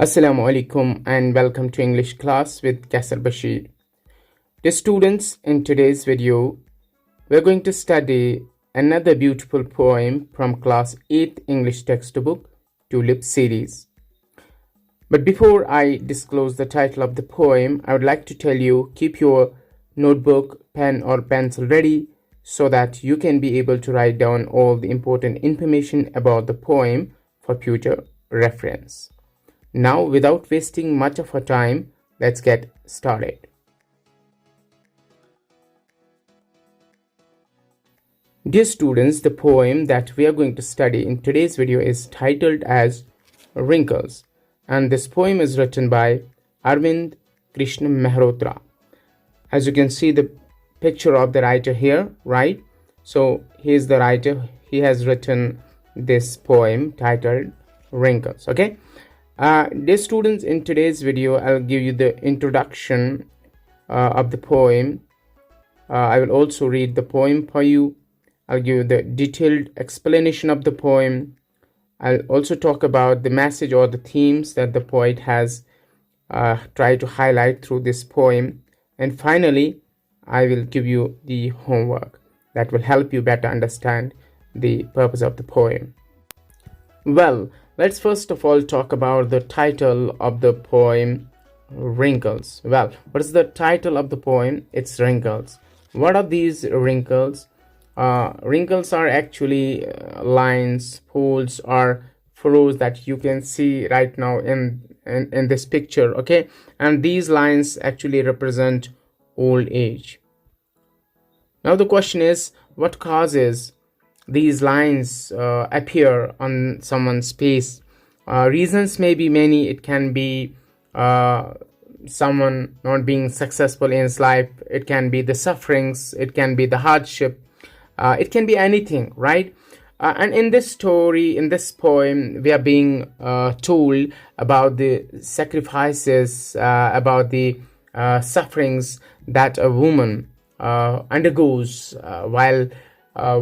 Assalamu alaikum and welcome to English class with Qaisar Bashir. Dear students, in today's video, we're going to study another beautiful poem from class 8th English textbook, Tulip series. But before I disclose the title of the poem, I would like to tell you, keep your notebook, pen or pencil ready so that you can be able to write down all the important information about the poem for future reference. Now, without wasting much of our time, let's get started. Dear students, the poem that we are going to study in today's video is titled as Wrinkles, and this poem is written by Arvind Krishna Mehrotra. As you can see the picture of the writer here, right? So he is the writer. He has written this poem titled Wrinkles. Okay. Dear students, in today's video, I'll give you the introduction of the poem. I will also read the poem for you. I'll give you the detailed explanation of the poem. I'll also talk about the message or the themes that the poet has tried to highlight through this poem. And finally, I will give you the homework that will help you better understand the purpose of the poem. Well, let's first of all talk about the title of the poem, Wrinkles. Well, what is the title of the poem? It's Wrinkles. What are these wrinkles? Wrinkles are actually lines, folds, or furrows that you can see right now in this picture. Okay, and these lines actually represent old age. Now the question is, what causes these lines appear on someone's face? Reasons may be many. It can be someone not being successful in his life. It can be the sufferings. It can be the hardship. It can be anything, right? And in this story, in this poem, we are being told about the sacrifices, about the sufferings that a woman undergoes while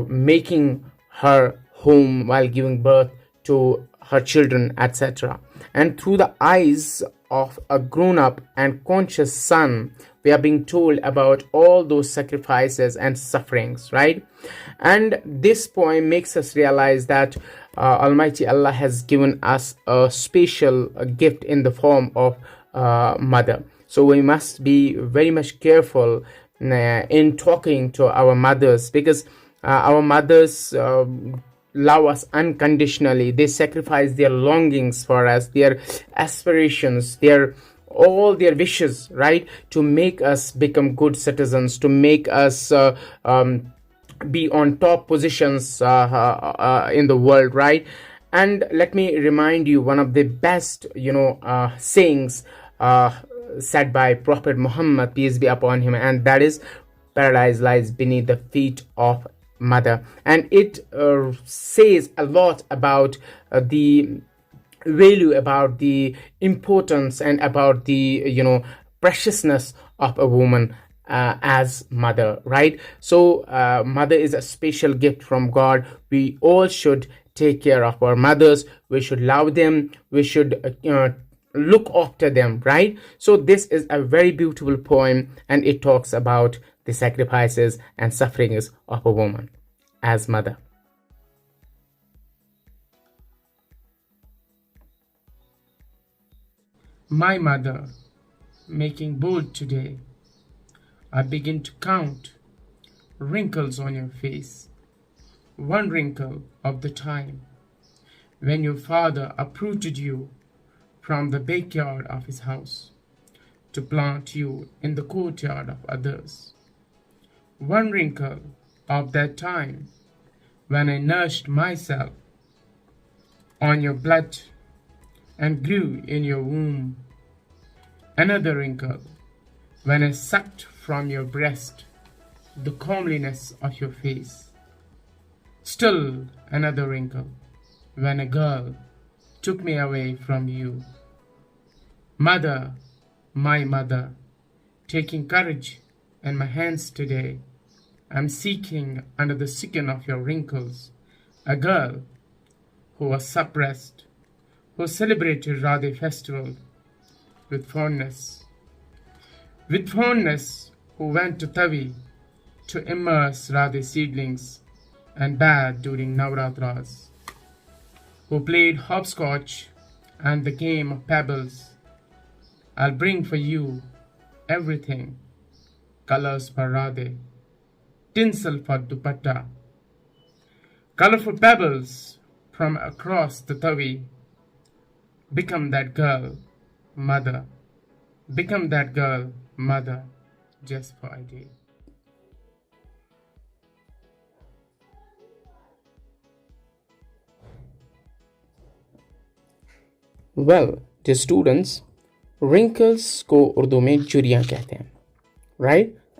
making her home, while giving birth to her children, etc. And through the eyes of a grown-up and conscious son, we are being told about all those sacrifices and sufferings, right? And this poem makes us realize that Almighty Allah has given us a special gift in the form of mother. So we must be very much careful in talking to our mothers, because our mothers love us unconditionally. They sacrifice their longings for us, their aspirations, all their wishes, right, to make us become good citizens, to make us be on top positions in the world, right? And let me remind you one of the best sayings said by Prophet Muhammad, peace be upon him, and that is, paradise lies beneath the feet of mother. And it says a lot about the value, about the importance, and about the preciousness of a woman as mother, right? So mother is a special gift from God. We all should take care of our mothers. We should love them. We should look after them, right? So this is a very beautiful poem, and it talks about the sacrifices and sufferings of a woman as mother. My mother, making bold today, I begin to count wrinkles on your face. One wrinkle of the time when your father uprooted you from the backyard of his house to plant you in the courtyard of others. One wrinkle of that time when I nursed myself on your blood and grew in your womb. Another wrinkle when I sucked from your breast the comeliness of your face. Still another wrinkle when a girl took me away from you. Mother, my mother, taking courage in my hands today, I'm seeking under the skin of your wrinkles a girl who was suppressed, who celebrated Radhe festival with fondness. With fondness, who went to Tavi to immerse Radhe seedlings and bathe during Navratras, who played hopscotch and the game of pebbles. I'll bring for you everything, colors for Radhe, tinsel for dupatta, colorful pebbles from across the Tavi. Become that girl, mother. Become that girl, mother, just for a day. Well, dear students, wrinkles को उर्दू में जुरियाँ कहते हैं, right?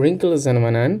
wrinkles वनान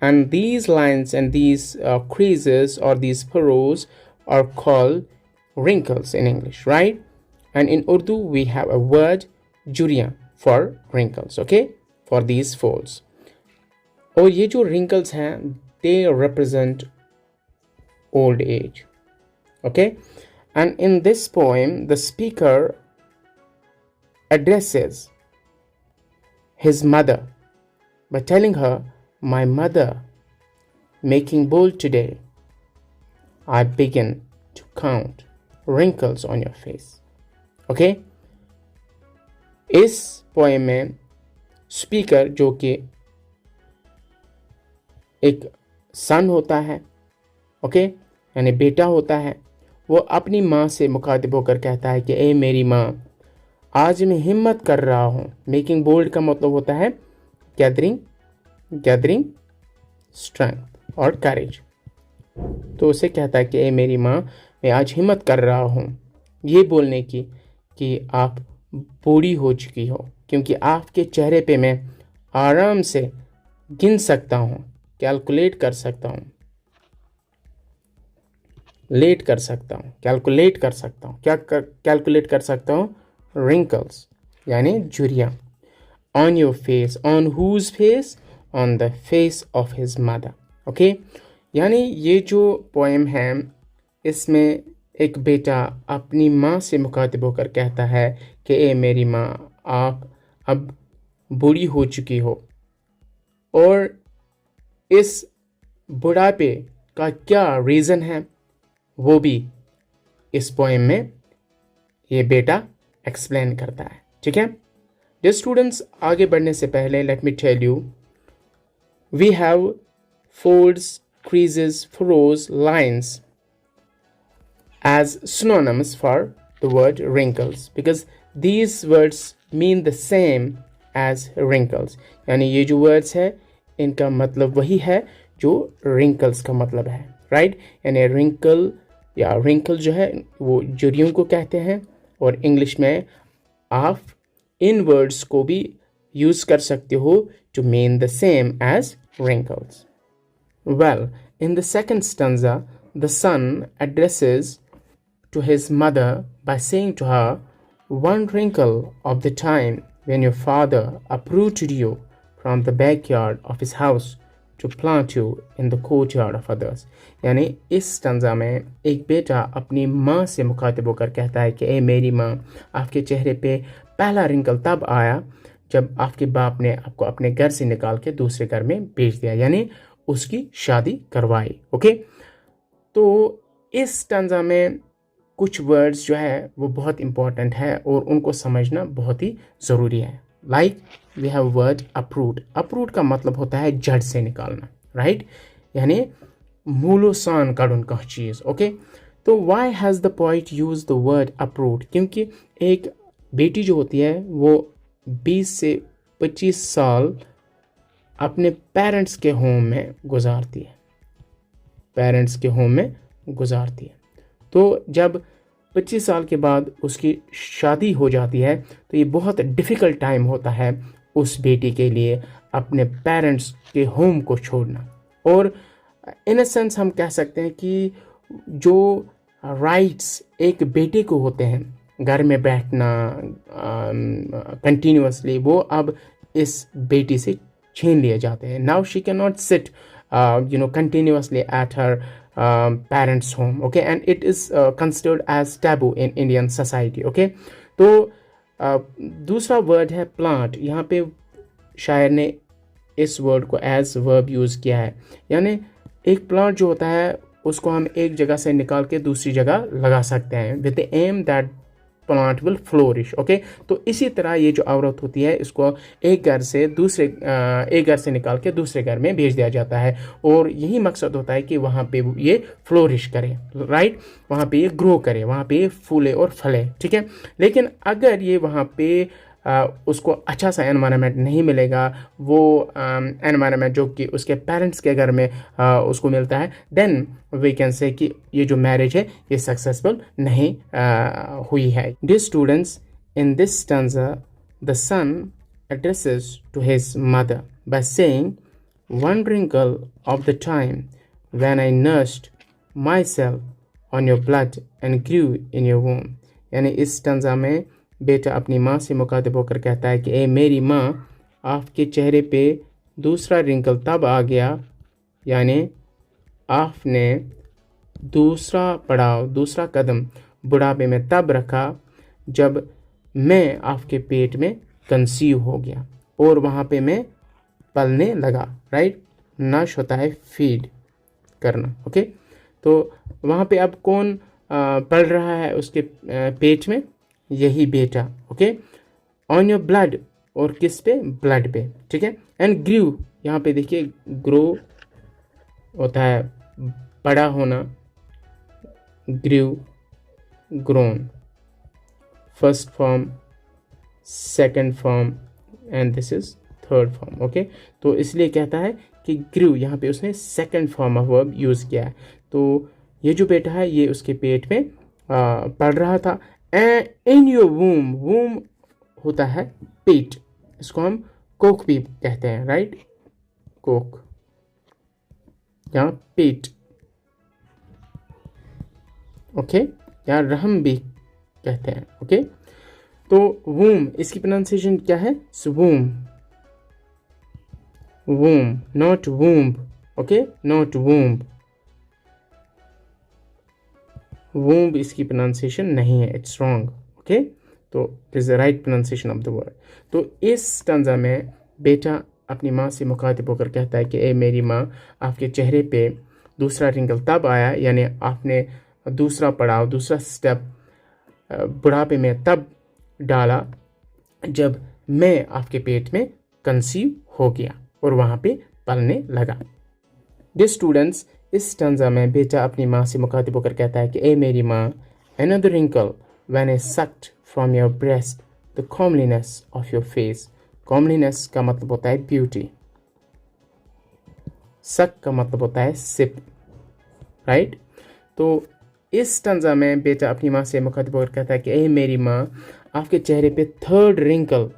And these lines and these creases or these furrows are called wrinkles in English, right? And in Urdu we have a word juriyan for wrinkles, okay? For these folds. और ये जो wrinkles हैं, they represent old age, okay? And in this poem, the speaker addresses his mother by telling her, "My mother, making bold today, I begin to count wrinkles on your face." Okay? इस poem में speaker जो कि एक सन होता है, okay, यानी बेटा होता है, वो अपनी माँ से मुखातिब होकर कहता है कि ए मेरी माँ, आज मैं हिम्मत कर रहा हूँ. मेकिंग बोल्ड का मतलब होता है गैदरिंग स्ट्रेंथ और करेज. तो उसे कहता है कि ए मेरी माँ, मैं आज हिम्मत कर रहा हूँ ये बोलने की कि आप बूढ़ी हो चुकी हो, क्योंकि आपके चेहरे पे मैं आराम से गिन सकता हूँ, कैलकुलेट कर सकता हूँ, कैलकुलेट कर सकता हूँ. क्या कैलकुलेट कर सकता हूँ? wrinkles यानी झुर्रियाँ. on your face, on whose face? on the face of his mother. okay? यानी ये जो पोएम है इसमें एक बेटा अपनी माँ से मुखातिब होकर कहता है कि ए मेरी माँ, आप अब बूढ़ी हो चुकी हो, और इस बुढ़ापे का क्या रीज़न है वो भी इस पोएम में ये बेटा एक्सप्लेन करता है. ठीक है डियर स्टूडेंट्स, आगे बढ़ने से पहले let me tell you, we have folds, creases, furrows, lines as synonyms for the word wrinkles, because these words mean the same as wrinkles. यानी ये जो words है इनका मतलब वही है जो wrinkles का मतलब है, right? यानी wrinkle या wrinkle जो है वो झुर्रियों को कहते हैं, और इंग्लिश में आप इन वर्ड्स को भी यूज कर सकते हो to mean the same as wrinkles. Well, in the second stanza, the son addresses to his mother by saying to her, "One wrinkle of the time when your father uprooted you from the backyard of his house to plant you in the courtyard of others." यानी इस stanza में एक बेटा अपनी माँ से मुखातिब होकर कहता है कि ए मेरी माँ, आपके चेहरे पे पहला रिंकल तब आया जब आपके बाप ने आपको अपने घर से निकाल के दूसरे घर में भेज दिया, यानी उसकी शादी करवाई. ओके, तो इस स्टंजा में कुछ वर्ड्स जो है वो बहुत इंपॉर्टेंट है और उनको समझना बहुत ही ज़रूरी है. Like we have word approved. Approved का मतलब होता है जड़ से निकालना, राइट? यानी मूलो सान काड़ुन का चीज़. ओके, तो why has the poet use the word approved? क्योंकि एक बेटी जो होती है वो 20 से 25 साल अपने पेरेंट्स के होम में गुजारती है. तो जब 25 साल के बाद उसकी शादी हो जाती है तो ये बहुत डिफ़िकल्ट टाइम होता है उस बेटी के लिए अपने पेरेंट्स के होम को छोड़ना. और इन अ सेंस हम कह सकते हैं कि जो राइट्स एक बेटे को होते हैं घर में बैठना कंटिन्यूअसली, वो अब इस बेटी से छीन लिए जाते हैं. Now she can not sit continuously at her parents home. Okay, and it is considered as taboo in Indian society. Okay, तो दूसरा वर्ड है प्लांट. यहाँ पे शायर ने इस वर्ड को एज वर्ब यूज़ किया है. यानी एक प्लांट जो होता है उसको हम एक जगह से निकाल के दूसरी जगह लगा सकते हैं with the aim that plant will flourish. Okay, तो इसी तरह ये जो औरत होती है इसको एक घर से निकाल के दूसरे घर में भेज दिया जाता है, और यही मकसद होता है कि वहाँ पे ये फ्लोरिश करे, राइट, वहाँ पे ये ग्रो करे, वहाँ पे ये फूले और फले. ठीक है, लेकिन अगर ये वहाँ पे उसको अच्छा सा एनवायरनमेंट नहीं मिलेगा, वो एनवायरनमेंट जो कि उसके पेरेंट्स के घर में उसको मिलता है, देन वी कैन से कि ये जो मैरिज है ये सक्सेसफुल नहीं हुई है. Dear students, in this stanza the son addresses to his mother by saying, "One wrinkle of the time when I nursed myself on your blood and grew in your womb." यानी इस stanza में बेटा अपनी माँ से मुखातिब होकर कहता है कि ए मेरी माँ, आपके चेहरे पे दूसरा रिंकल तब आ गया, यानी आपने दूसरा पड़ाव, दूसरा कदम बुढ़ापे में तब रखा जब मैं आपके पेट में कंसीव हो गया और वहाँ पे मैं पलने लगा. राइट, नश होता है फीड करना. ओके, तो वहाँ पे अब कौन पल रहा है उसके पेट में? यही बेटा. ओके, ऑन योर ब्लड, और किस पे? ब्लड पे. ठीक है, एंड ग्रू, यहाँ पे देखिए ग्रो होता है बड़ा होना, grew, grown, first form, second form, and this is third form. Okay, तो इसलिए कहता है कि ग्रू, यहाँ पे उसने second form of verb use किया है. तो ये जो बेटा है ये उसके पेट में पढ़ रहा था. एंड इन योर वूम, वूम होता है पेट, इसको हम कोक भी कहते हैं. राइट, कोक, यहाँ पेट. ओके, या रहम भी कहते हैं. ओके, तो वूम, इसकी प्रोनाउंसिएशन क्या है? Womb, womb, not womb. Okay, not womb. Womb इसकी प्रोनाउंसिएशन नहीं है, इट्स रॉन्ग. ओके, तो it is the right pronunciation of the word. तो इस स्टैंजा में बेटा अपनी माँ से मुखातिब होकर कहता है कि ए मेरी माँ, आपके चेहरे पे दूसरा रिंकल तब आया, यानी आपने दूसरा पड़ाव, दूसरा स्टेप बुढ़ापे में तब डाला जब मैं आपके पेट में कंसीव हो गया और वहाँ पे पलने लगा. डियर स्टूडेंट्स, इस स्टैंजा में बेटा अपनी माँ से मुखातिब होकर कहता है कि ए मेरी माँ, another wrinkle when I sucked from your breast the comeliness of your face. comeliness का मतलब होता है ब्यूटी, सक का मतलब होता है सिप. राइट, तो इस स्टैंजा में बेटा अपनी माँ से मुखातिब होकर कहता है कि ए मेरी माँ, आपके चेहरे पे थर्ड रिंकल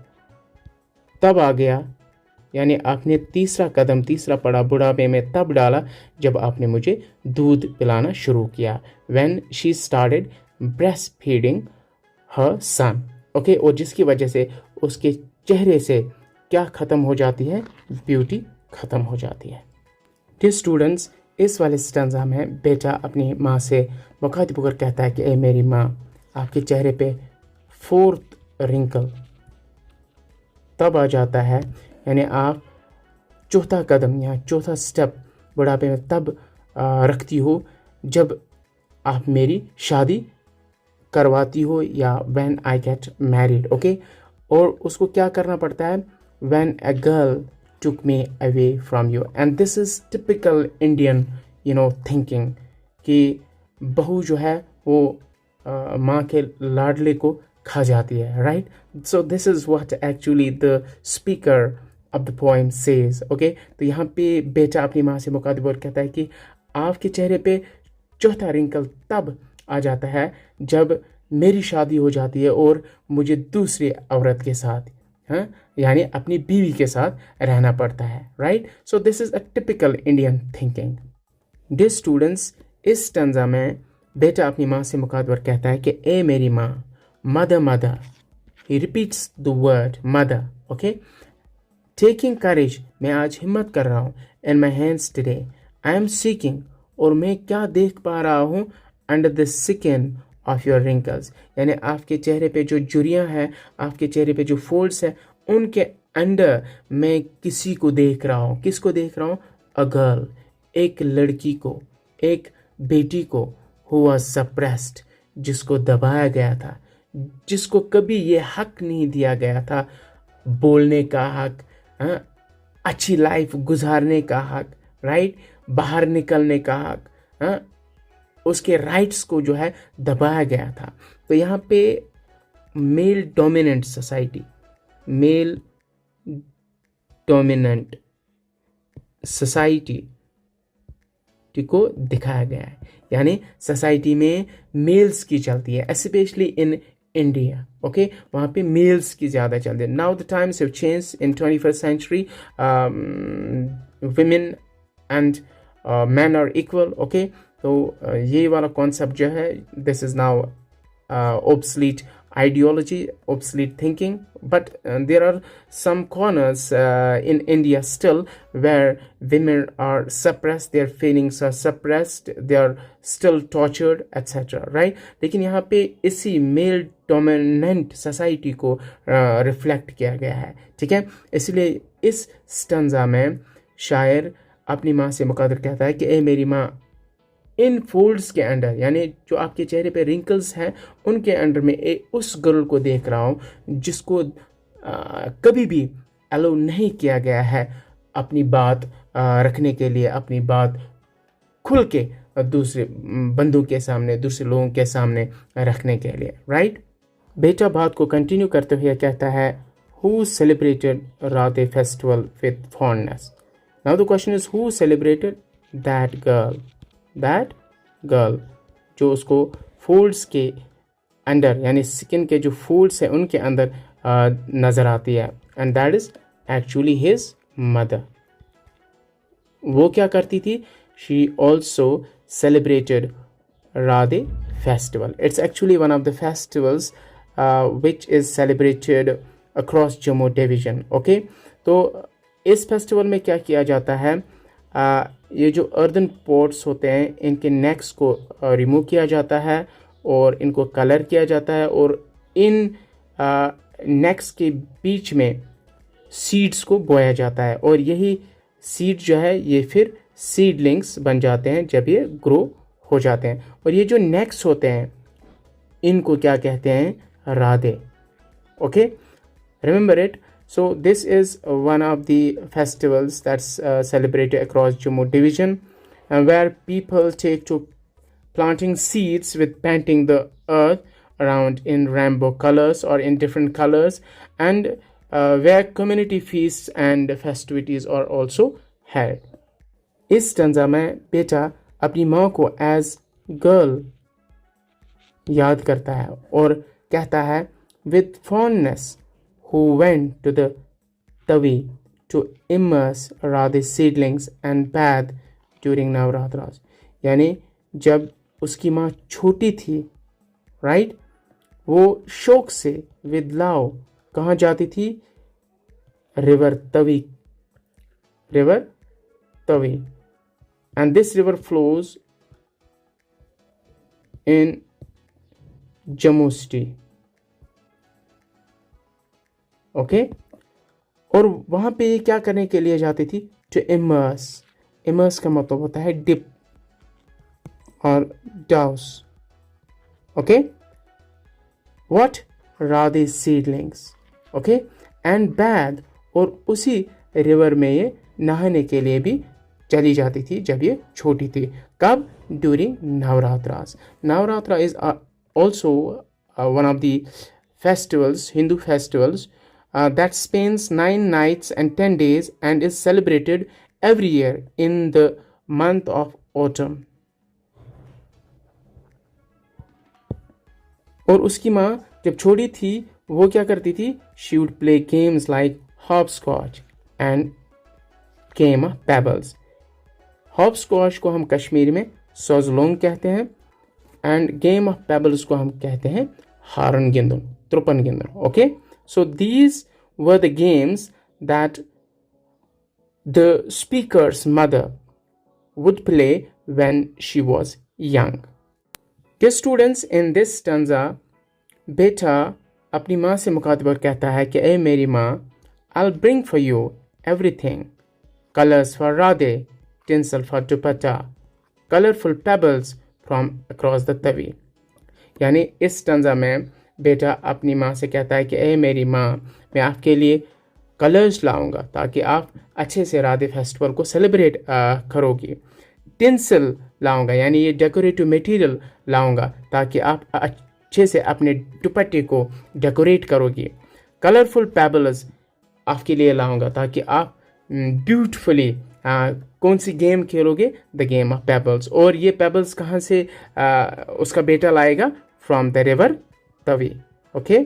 तब आ गया, यानी आपने तीसरा कदम, तीसरा पड़ा बुढ़ापे में तब डाला जब आपने मुझे दूध पिलाना शुरू किया. When she started breast feeding her son. Okay, और जिसकी वजह से उसके चेहरे से क्या ख़त्म हो जाती है? ब्यूटी ख़त्म हो जाती है. डियर स्टूडेंट्स, इस वाले स्टैंजा में बेटा अपनी माँ से मुखातिब होकर कहता है कि ए मेरी माँ, आपके चेहरे पे फोर्थ रिंकल तब आ जाता है, यानी आप चौथा कदम, यहाँ चौथा स्टेप बुढ़ापे में तब रखती हो जब आप मेरी शादी करवाती हो, या when I get married. Okay, और उसको क्या करना पड़ता है? When a girl took me away from you. And this is typical Indian thinking कि बहू जो है वो माँ के लाडले को खा जाती है. Right, so this is what actually the speaker of the poem says. Okay, तो यहाँ पे बेटा अपनी माँ से मुखातिब और कहता है कि आपके चेहरे पे चौथा रिंकल तब आ जाता है जब मेरी शादी हो जाती है और मुझे दूसरी औरत के साथ, हाँ, यानी अपनी बीवी के साथ रहना पड़ता है. Right, so this is a typical Indian thinking. Dear students, इस स्टैंजा में बेटा अपनी माँ से मुखातिब और कहता है कि ए मेरी माँ, mother mother. He repeats the word mother. Okay, taking courage, मैं आज हिम्मत कर रहा हूँ. In my hands today, I am seeking, और मैं क्या देख पा रहा हूँ, under the skin of your wrinkles, यानी आपके चेहरे पे जो झुर्रियाँ हैं, आपके चेहरे पे जो फोल्ड्स हैं, उनके अंडर मैं किसी को देख रहा हूँ. किसको देख रहा हूँ? अ गर्ल, एक लड़की को, एक बेटी को, हु वाज सप्रेस्ड, जिसको दबाया गया था, जिसको कभी ये हक नहीं दिया गया था बोलने का हक, हाँ, अच्छी लाइफ गुजारने का हक, राइट, बाहर निकलने का हक, हाँ, उसके राइट्स को जो है दबाया गया था. तो यहाँ पे male dominant society, male dominant society को दिखाया गया है, यानी सोसाइटी में मेल्स की चलती है, स्पेशली इन इंडिया. ओके, वहाँ पे मेल्स की ज़्यादा चलती है. Now the times have changed in 21st century. women and men are equal. Okay, तो ये वाला कॉन्सेप्ट जो है, this is now obsolete ideology, obsolete thinking, but there are some corners in India still where women are suppressed, their feelings are suppressed, they are still tortured, etc. right? लेकिन यहाँ पे इसी male dominant society को reflect किया गया है. ठीक है, इसलिए इस स्टंजा में शायर अपनी माँ से मुकद्दर कहता है कि ए मेरी माँ, इन फोल्ड्स के अंडर, यानी जो आपके चेहरे पे रिंकल्स हैं, उनके अंडर में उस गर्ल को देख रहा हूँ जिसको कभी भी अलाउ नहीं किया गया है अपनी बात रखने के लिए, अपनी बात खुल के दूसरे बंदों के सामने, दूसरे लोगों के सामने रखने के लिए. राइट. बेटा बात को कंटिन्यू करते हुए कहता है, who celebrated Radhe festival with fondness. Now the question is, who celebrated? That girl. That girl, जो उसको फोल्ड्स के अंदर, यानी स्किन के जो फोल्ड्स हैं उनके अंदर नज़र आती है, and that is actually his mother. वो क्या करती थी? She also celebrated Radhe festival. It's actually one of the festivals which is celebrated across Jammu division. Okay, तो इस फेस्टिवल में क्या किया जाता है, ये जो अर्दन पॉट्स होते हैं, इनके नेक्स को रिमूव किया जाता है और इनको कलर किया जाता है, और इन नेक्स के बीच में सीड्स को बोया जाता है, और यही सीड जो है ये फिर सीडलिंग्स बन जाते हैं जब ये ग्रो हो जाते हैं. और ये जो नेक्स होते हैं इनको क्या कहते हैं? Radhe. Okay, remember it. So this is one of the festivals that's celebrated across Jammu division, where people take to planting seeds with painting the earth around in rainbow colors or in different colors, and where community feasts and festivities are also held. इस stanza में बेटा अपनी माँ को as girl याद करता है और कहता है, with fondness who went to the tavi to immerse Radhe seedlings and bathe during Navratras. यानी जब उसकी माँ छोटी थी, राइट, वो शौक से विद लव कहाँ जाती थी? River Tawi. River Tawi. And this river flows in Jammu city. Okay, और वहाँ पे ये क्या करने के लिए जाती थी? To immerse. इमर्स का मतलब होता है डिप और डाउस. Okay, what? राधे सीडलिंग्स. ओके, एंड बैद, और उसी रिवर में ये नहाने के लिए भी चली जाती थी जब ये छोटी थी. कब? During Navratras. Navratra is also one of the festivals, Hindu festivals, that spans 9 nights and 10 days and is celebrated every year in the month of autumn. और उसकी माँ जब छोटी थी वो क्या करती थी? She would play games like hopscotch and game of pebbles. hopscotch को हम कश्मीरी में सोजलोंग कहते हैं and game of pebbles को हम कहते हैं हारन गिंदन, त्रुपन गिंदन. Okay, so these were the games that the speaker's mother would play when she was young. Dear students, in this stanza, बेटा अपनी माँ से मुखातिब और कहता है कि ए मेरी माँ, I'll bring for you everything, colors for Radhe, tinsel for dupatta, colorful pebbles from across the tavi. यानी इस स्टंजा में बेटा अपनी माँ से कहता है कि ए मेरी माँ, मैं आपके लिए कलर्स लाऊंगा ताकि आप अच्छे से राधे फेस्टिवल को सेलिब्रेट करोगी। टिंसल लाऊंगा, यानी ये डेकोरेटिव मटेरियल लाऊंगा ताकि आप अच्छे से अपने दुपट्टे को डेकोरेट करोगी। कलरफुल पेबल्स आपके लिए लाऊंगा ताकि आप ब्यूटीफुली कौन सी गेम खेलोगे, द गेम ऑफ पेबल्स। और ये पेबल्स कहाँ से उसका बेटा लाएगा, from the river Tawi. Okay,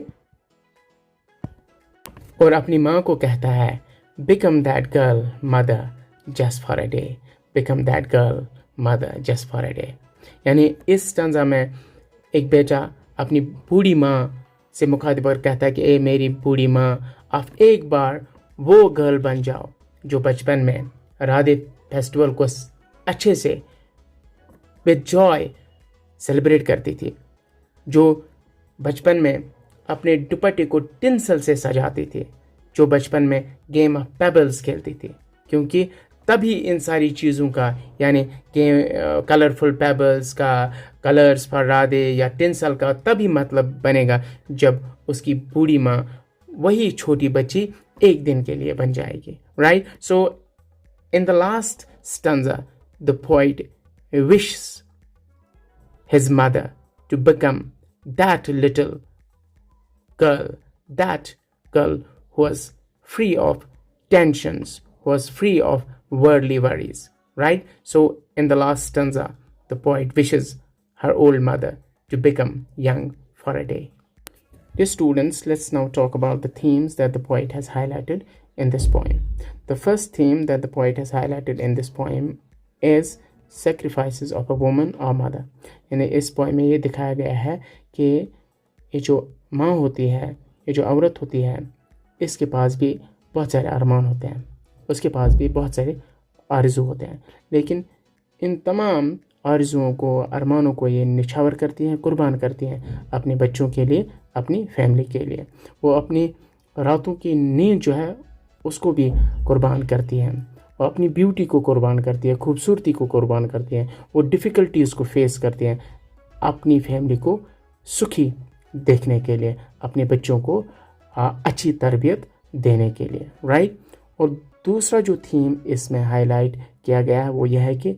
और अपनी माँ को कहता है become that girl mother just for a day, become that girl mother just for a day. यानी इस स्टंजा में एक बेटा अपनी बूढ़ी माँ से मुखातिब कर कहता है कि ए मेरी बूढ़ी माँ, आप एक बार वो गर्ल बन जाओ जो बचपन में राधे फेस्टिवल को अच्छे से विद जॉय सेलिब्रेट करती थी, जो बचपन में अपने दुपट्टे को टिंसल से सजाती थी, जो बचपन में गेम ऑफ पेबल्स खेलती थी। क्योंकि तभी इन सारी चीज़ों का, यानी गेम कलरफुल पेबल्स का, कलर्स फॉर राधे या टिंसल का तभी मतलब बनेगा जब उसकी बूढ़ी माँ वही छोटी बच्ची एक दिन के लिए बन जाएगी, right. So in the last stanza the poet wishes his mother to become that little girl, that girl who was free of tensions, who was free of worldly worries, right? So in the last stanza, the poet wishes her old mother to become young for a day. Dear students, let's now talk about the themes that the poet has highlighted in this poem. The first theme that the poet has highlighted in this poem is sacrifices of a woman or mother. यानी इस poem में ये दिखाया गया है कि ये जो माँ होती है, ये जो औरत होती है, इसके पास भी बहुत सारे अरमान होते हैं, उसके पास भी बहुत सारे आरज़ू होते हैं, लेकिन इन तमाम आरज़ुओं को, अरमानों को ये निछावर करती हैं, कुर्बान करती हैं अपने बच्चों के लिए, अपनी फैमिली के लिए। वो अपनी रातों की नींद जो है उसको भी कुर्बान करती हैं, वो अपनी ब्यूटी को कुर्बान करती है, खूबसूरती को कुर्बान करती हैं, वो डिफ़िकल्टीज़ को फेस करती हैं अपनी फैमिली को सुखी देखने के लिए, अपने बच्चों को अच्छी तरबियत देने के लिए, राइट। और दूसरा जो थीम इसमें हाईलाइट किया गया है वो यह है कि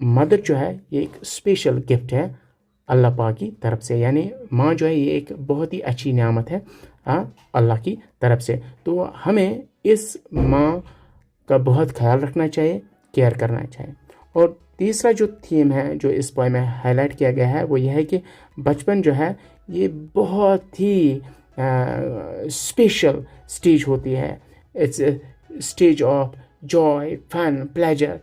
मदर जो है ये एक स्पेशल गिफ्ट है अल्लाह पाक की तरफ से, यानी माँ जो है ये एक बहुत ही अच्छी नियामत है अल्लाह की तरफ से। तो हमें इस माँ का बहुत ख्याल रखना चाहिए, केयर करना चाहिए। और तीसरा जो थीम है जो इस पोएम में हाईलाइट किया गया है वो यह है कि बचपन जो है ये बहुत ही स्पेशल स्टेज होती है। It's stage of joy, fun, pleasure.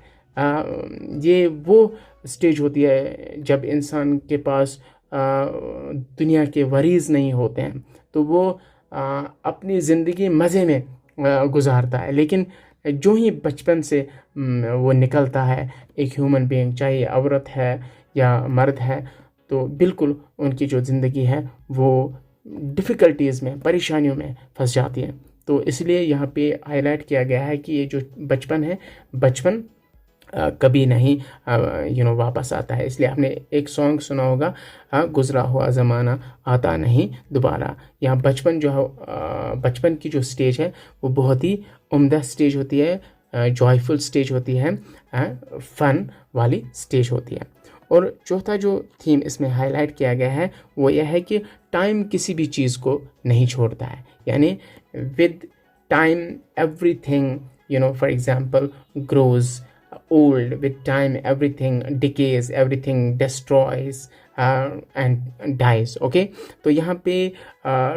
ये वो स्टेज होती है जब इंसान के पास दुनिया के वरीज़ नहीं होते हैं, तो वो अपनी ज़िंदगी मज़े में गुजारता है। लेकिन जो ही बचपन से वो निकलता है एक ह्यूमन बीइंग, चाहे औरत है या मर्द है, तो बिल्कुल उनकी जो ज़िंदगी है वो डिफ़िकल्टीज़ में, परेशानियों में फंस जाती है। तो इसलिए यहाँ पे हाईलाइट किया गया है कि ये जो बचपन है, बचपन कभी नहीं वापस आता है। इसलिए आपने एक सॉन्ग सुना होगा, गुज़रा हुआ ज़माना आता नहीं दोबारा। यहाँ बचपन जो है, बचपन की जो स्टेज है वो बहुत ही उम्दा स्टेज होती है, जॉयफुल स्टेज होती है, फ़न वाली स्टेज होती है। और चौथा जो थीम इसमें हाईलाइट किया गया है वो यह है कि टाइम किसी भी चीज़ को नहीं छोड़ता है, यानी with time everything for example grows old, with time everything decays, everything destroys and dies. Okay, तो यहाँ पे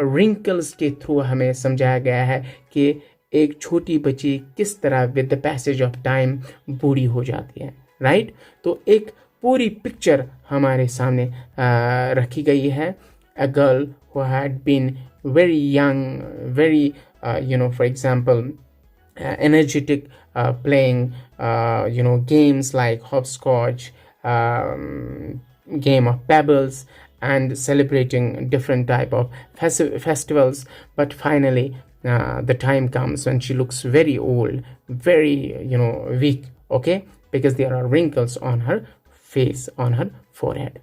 wrinkles के थ्रू हमें समझाया गया है कि एक छोटी बच्ची किस तरह with the passage of time बूढ़ी हो जाती है, राइट। तो एक पूरी पिक्चर हमारे सामने रखी गई है। A girl who had been very young, very for example energetic playing games like hopscotch, game of pebbles, and celebrating different type of festivals. But finally, the time comes when she looks very old, very weak, okay, because there are wrinkles on her face, on her forehead.